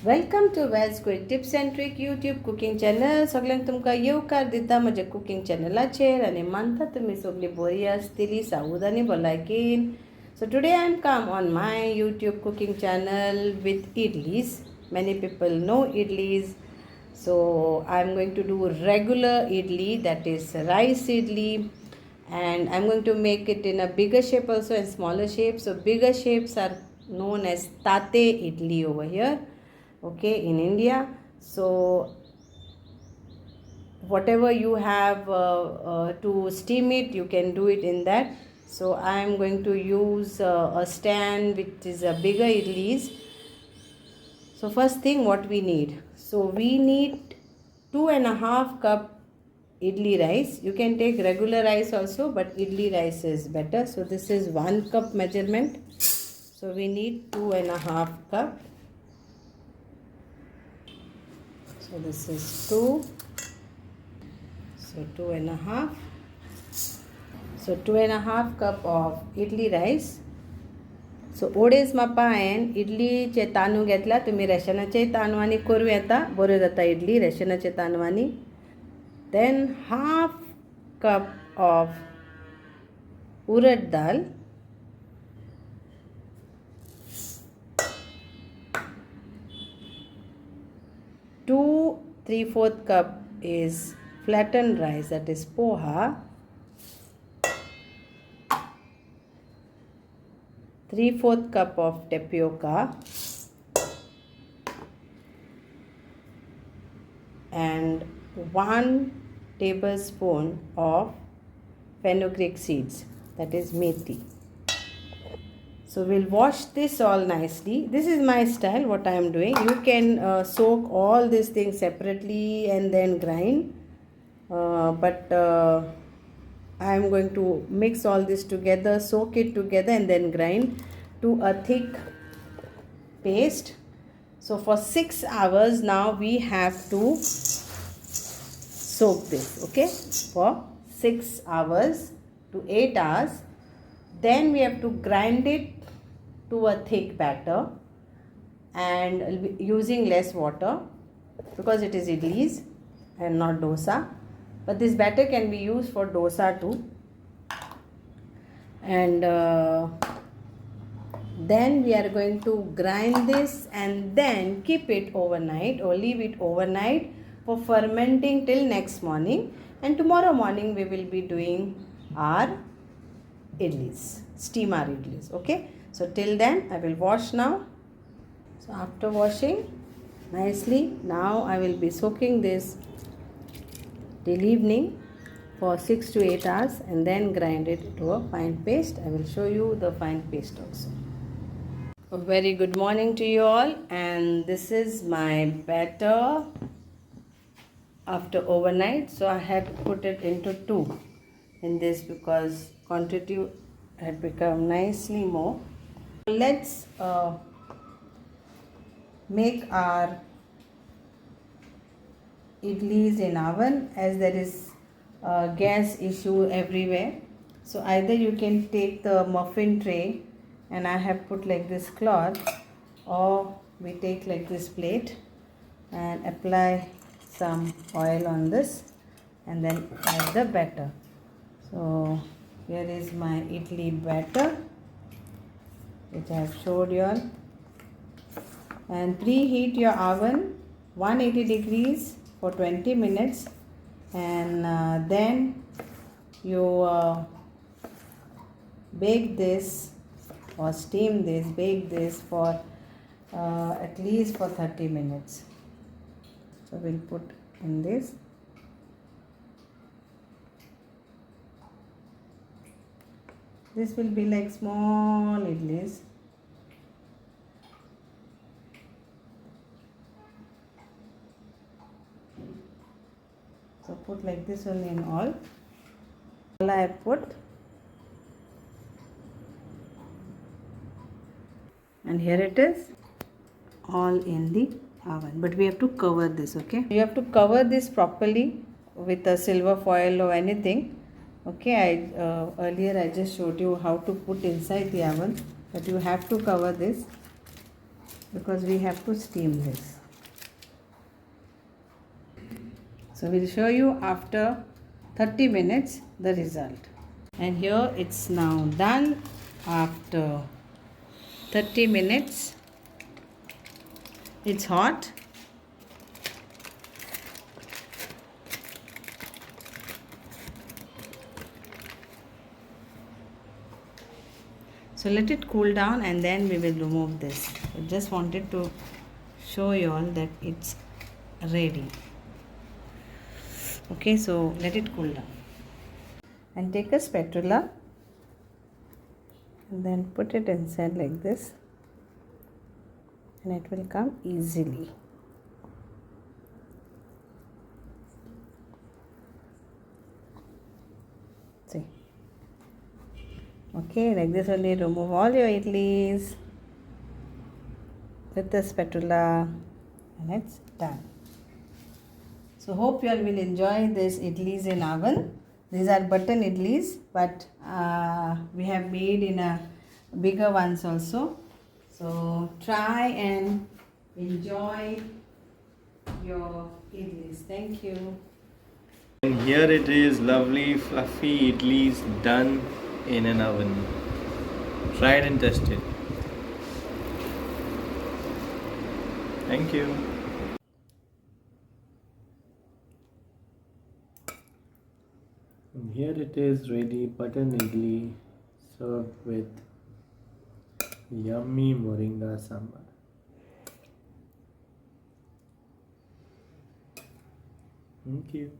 Welcome to Wells quick tips and trick YouTube cooking channel. सगळ्यांक तुमकां येवकार दिता म्हज्या कुकिंग चॅनलाचेर आनी मानता तुमी सगळीं बरी आसतली सावूद आनी भलायकेन. So today I am come on my YouTube cooking channel with idlis. Many people know idlis. So I am going to do regular idli, that is rice idli, and I'm going to make it in a bigger shape also and smaller shape. So bigger shapes are known as Thatte idli over here, okay, in India. So whatever you have to steam it, you can do it in that. So I am going to use a stand which is a bigger idlis. So first thing what we need, so we need 2.5 cup idli rice. You can take regular rice also, but idli rice is better. So this is 1 cup measurement. So we need 2.5 cup. So this is 2. So 2.5. So 2.5 cup of idli rice. So ओडेस मापा हांवें इडलीचे तांदूळ घेतला. तुम्ही रेशनाचे तांदवांनी करूं येता, बऱ्यो जाता idli रेशनाचे तांदवांनी. Then half cup of urad dal. Two 3/4 cup is flattened rice, that is poha. 3/4 cup of tapioca and 1 tablespoon of fenugreek seeds, that is methi. So we'll wash this all nicely. This is my style, what I am doing. You can soak all these things separately and then grind, but I am going to mix all this together, soak it together and then grind to a thick paste. So for 6 hours now we have to soak this, okay, for 6 hours to 8 hours. Then we have to grind it to a thick batter and using less water because it is idlis and not dosa. But this batter can be used for dosa too. And then we are going to grind this and then keep it overnight or leave it overnight for fermenting till next morning. And tomorrow morning we will be doing our idlis, steam our idlis, okay. So till then I will wash now. So after washing nicely, now I will be soaking this till evening for 6 to 8 hours and then grind it to a fine paste. I will show you the fine paste also. A very good morning to you all, and this is my batter after overnight. So I had to put it into 2 in this because quantity had become nicely more. Let's make our idlis in oven, as there is a gas issue everywhere. So either you can take the muffin tray, and I have put like this cloth, or we take like this plate and apply some oil on this and then add the batter. So here is my idli batter which I have showed you all. And preheat your oven 180 degrees for 20 minutes, and then you bake this or steam this, bake this for at least for 30 minutes. So we'll put in this. This will be like small idlis. So put like this only in all. All I have put, and here it is all in the oven. But we have to cover this, okay? You have to cover this properly with a silver foil or anything. Okay, earlier I just showed you how to put inside the oven, but you have to cover this. because we have to steam this. So we'll show you after 30 minutes the result. And here it's now done after 30 minutes. It's hot. So let it cool down and then we will remove this. I just wanted to show you all that it's ready. Okay, so let it cool down. And take a spatula and then put it inside like this, and it will come easily. See. Okay, like this only remove all your idlis with the spatula, and it's done. So hope you all will enjoy this idlis in oven. These are button idlis, but we have made in a bigger ones also. So try and enjoy your idlis. Thank you. And here it is, lovely fluffy idlis done in an oven. Tried and tested. Thank you. And here it is, ready, button idli served with yummy moringa sambar. Thank you.